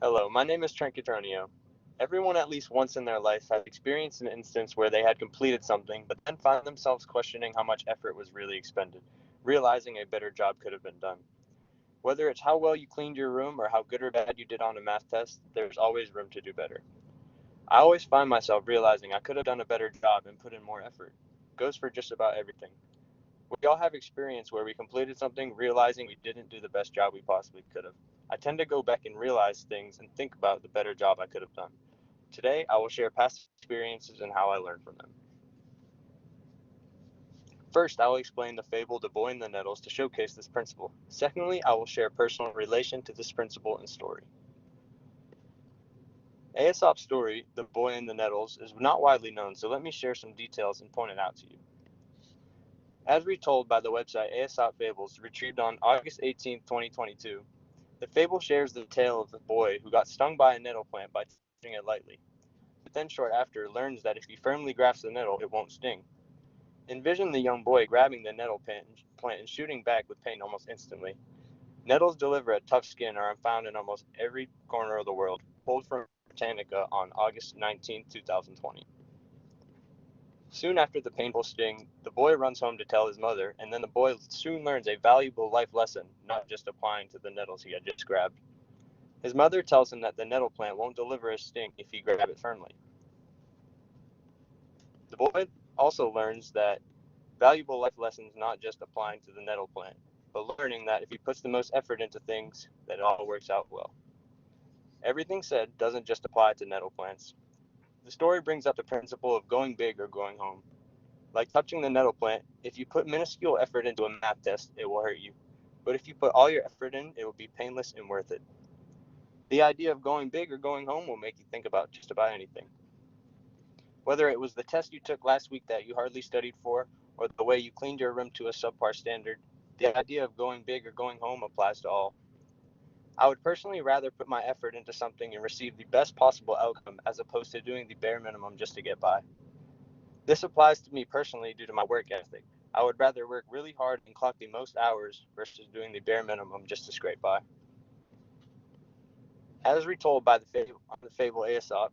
Hello, my name is Trent Everyone at least once in their life has experienced an instance where they had completed something, but then find themselves questioning how much effort was really expended, realizing a better job could have been done. Whether it's how well you cleaned your room or how good or bad you did on a math test, there's always room to do better. I always find myself realizing I could have done a better job and put in more effort. Goes for just about everything. We all have experience where we completed something realizing we didn't do the best job we possibly could have. I tend to go back and realize things and think about the better job I could have done. Today, I will share past experiences and how I learned from them. First, I will explain the fable The Boy and the Nettles to showcase this principle. Secondly, I will share a personal relation to this principle and story. Aesop's story, The Boy and the Nettles, is not widely known, so let me share some details and point it out to you. As retold by the website Aesop Fables, retrieved on August 18, 2022, the fable shares the tale of the boy who got stung by a nettle plant by touching it lightly, but then short after learns that if he firmly grasps the nettle, it won't sting. Envision the young boy grabbing the nettle plant and shooting back with pain almost instantly. Nettles deliver a tough skin are found in almost every corner of the world. Pulled from Britannica on August 19, 2020. Soon after the painful sting, the boy runs home to tell his mother, and then the boy soon learns a valuable life lesson, not just applying to the nettles he had just grabbed. His mother tells him that the nettle plant won't deliver a sting if he grabs it firmly. The boy also learns that valuable life lessons not just applying to the nettle plant, but learning that if he puts the most effort into things, that it all works out well. Everything said doesn't just apply to nettle plants. The story brings up the principle of going big or going home. Like touching the nettle plant, if you put minuscule effort into a math test, it will hurt you. But if you put all your effort in, it will be painless and worth it. The idea of going big or going home will make you think about just about anything. Whether it was the test you took last week that you hardly studied for, or the way you cleaned your room to a subpar standard, the idea of going big or going home applies to all. I would personally rather put my effort into something and receive the best possible outcome as opposed to doing the bare minimum just to get by. This applies to me personally due to my work ethic. I would rather work really hard and clock the most hours versus doing the bare minimum just to scrape by. As retold by the fable Aesop,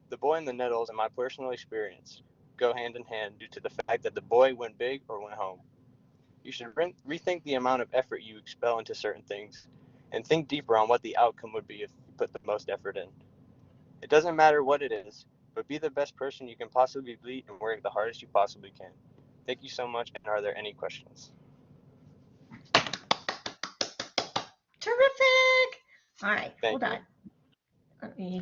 the boy and the nettles, in my personal experience, go hand in hand due to the fact that the boy went big or went home. You should rethink the amount of effort you expel into certain things and think deeper on what the outcome would be if you put the most effort in. It doesn't matter what it is, but be the best person you can possibly be and work the hardest you possibly can. Thank you so much, and are there any questions? Terrific. All right, Thank hold you. on. Let me